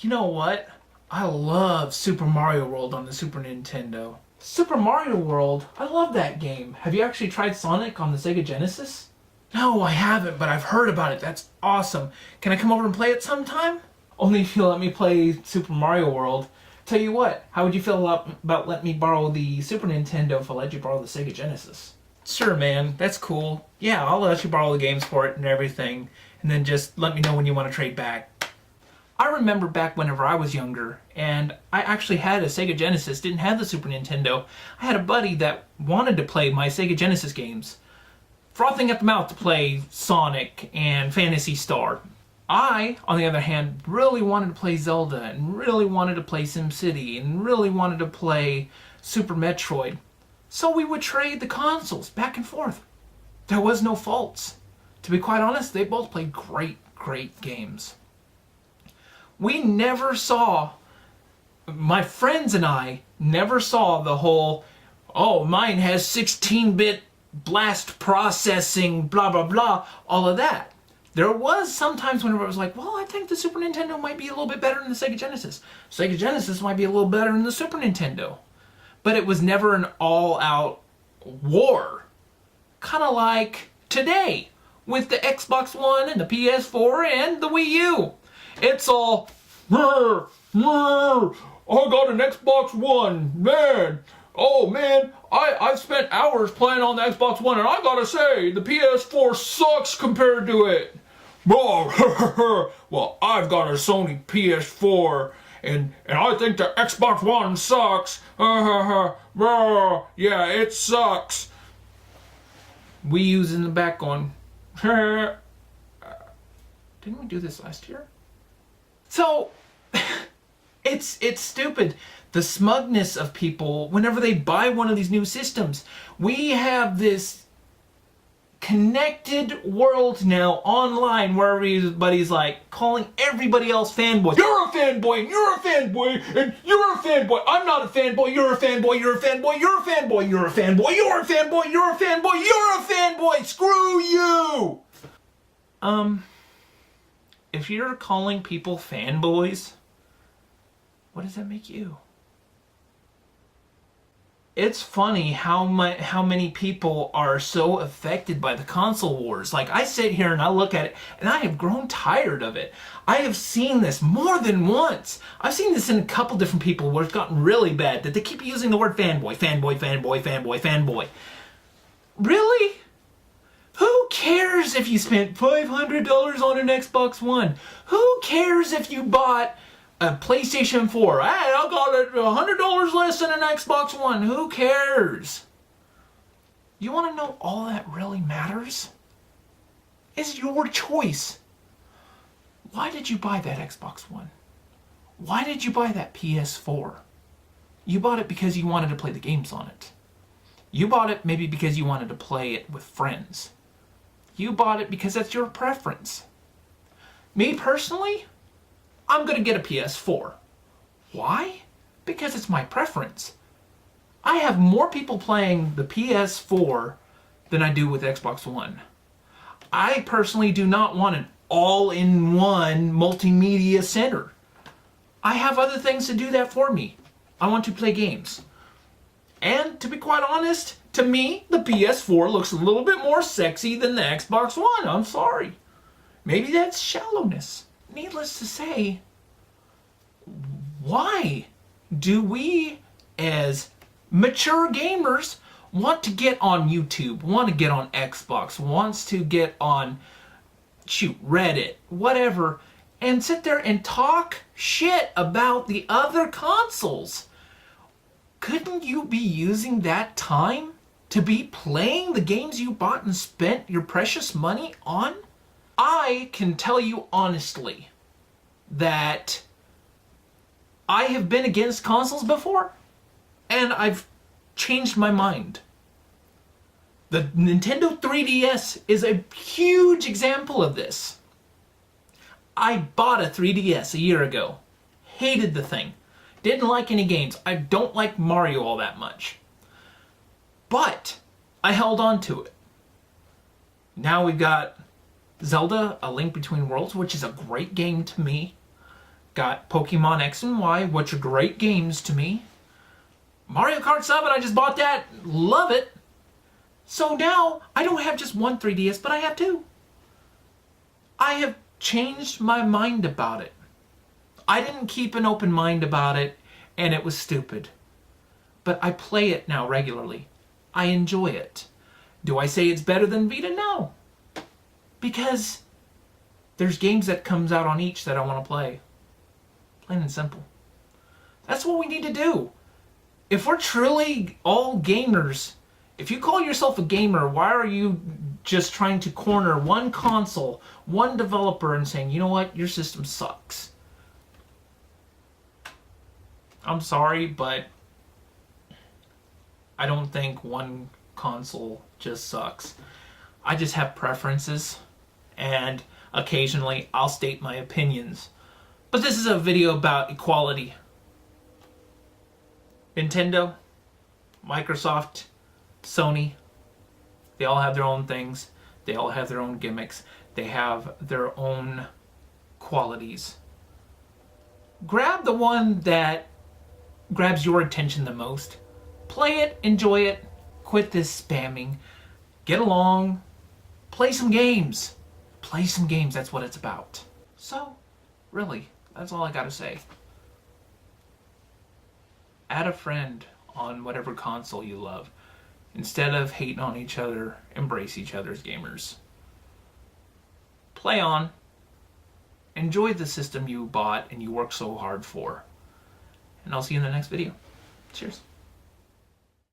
You know what? I love Super Mario World on the Super Nintendo. Super Mario World? I love that game. Have you actually tried Sonic on the Sega Genesis? No, I haven't, but I've heard about it. That's awesome. Can I come over and play it sometime? Only if you'll let me play Super Mario World. Tell you what, how would you feel about letting me borrow the Super Nintendo if I let you borrow the Sega Genesis? Sure, man. That's cool. Yeah, I'll let you borrow the games for it and everything. And then just let me know when you want to trade back. I remember back whenever I was younger, and I actually had a Sega Genesis, didn't have the Super Nintendo. I had a buddy that wanted to play my Sega Genesis games, frothing at the mouth to play Sonic and Phantasy Star. I, on the other hand, really wanted to play Zelda, and really wanted to play SimCity, and really wanted to play Super Metroid. So we would trade the consoles back and forth. There was no faults. To be quite honest, they both played great games. We never saw, my friends and I never saw the whole, oh, mine has 16-bit blast processing, blah, blah, blah, all of that. There was sometimes whenever it was like, well, I think the Super Nintendo might be a little bit better than the Sega Genesis. Sega Genesis might be a little better than the Super Nintendo. But it was never an all-out war. Kind of like today with the Xbox One and the PS4 and the Wii U. It's all, I got an Xbox One, man. Oh man, I've spent hours playing on the Xbox One, and I gotta say, the PS4 sucks compared to it. Well, I've got a Sony PS4, and I think the Xbox One sucks. Yeah, it sucks. Wii U's in the back going, didn't we do this last year? So, it's stupid. The smugness of people whenever they buy one of these new systems. We have this connected world now online where everybody's like calling everybody else fanboy. You're a fanboy, and you're a fanboy, and you're a fanboy. I'm not a fanboy, you're a fanboy, you're a fanboy, you're a fanboy, you're a fanboy, you're a fanboy, you're a fanboy, you're a fanboy, screw you! If you're calling people fanboys, what does that make you? It's funny how many people are so affected by the console wars. Like, I sit here and I look at it, and I have grown tired of it. I have seen this more than once. I've seen this in a couple different people where it's gotten really bad, that they keep using the word fanboy, fanboy, fanboy, fanboy, fanboy. Really? Who cares if you spent $500 on an Xbox One? Who cares if you bought a PlayStation 4? Hey, I got it $100 less than an Xbox One. Who cares? You want to know all that really matters? It's your choice. Why did you buy that Xbox One? Why did you buy that PS4? You bought it because you wanted to play the games on it. You bought it maybe because you wanted to play it with friends. You bought it because that's your preference. Me personally, I'm going to get a PS4. Why? Because it's my preference. I have more people playing the PS4 than I do with Xbox One. I personally do not want an all-in-one multimedia center. I have other things to do that for me. I want to play games. And to be quite honest, to me, the PS4 looks a little bit more sexy than the Xbox One. I'm sorry. Maybe that's shallowness. Needless to say, why do we, as mature gamers, want to get on YouTube, want to get on Xbox, wants to get on, Reddit, whatever, and sit there and talk shit about the other consoles? Couldn't you be using that time to be playing the games you bought and spent your precious money on? I can tell you honestly that I have been against consoles before, and I've changed my mind. The Nintendo 3DS is a huge example of this. I bought a 3DS a year ago. Hated the thing. Didn't like any games. I don't like Mario all that much. But I held on to it. Now we've got Zelda, A Link Between Worlds, which is a great game to me. Got Pokemon X and Y, which are great games to me. Mario Kart 7, I just bought that. Love it. So now, I don't have just one 3DS, but I have two. I have changed my mind about it. I didn't keep an open mind about it, and it was stupid. But I play it now regularly. I enjoy it. Do I say it's better than Vita? No. Because there's games that comes out on each that I want to play. Plain and simple. That's what we need to do. If we're truly all gamers, if you call yourself a gamer, why are you just trying to corner one console, one developer, and saying, you know what, your system sucks? I'm sorry, but I don't think one console just sucks. I just have preferences, and occasionally I'll state my opinions. But this is a video about equality. Nintendo, Microsoft, Sony, they all have their own things. They all have their own gimmicks. They have their own qualities. Grab the one that grabs your attention the most. Play it, enjoy it, quit this spamming, get along, play some games. Play some games, that's what it's about. So, really, that's all I gotta say. Add a friend on whatever console you love. Instead of hating on each other, embrace each other as gamers. Play on. Enjoy the system you bought and you worked so hard for. And I'll see you in the next video. Cheers.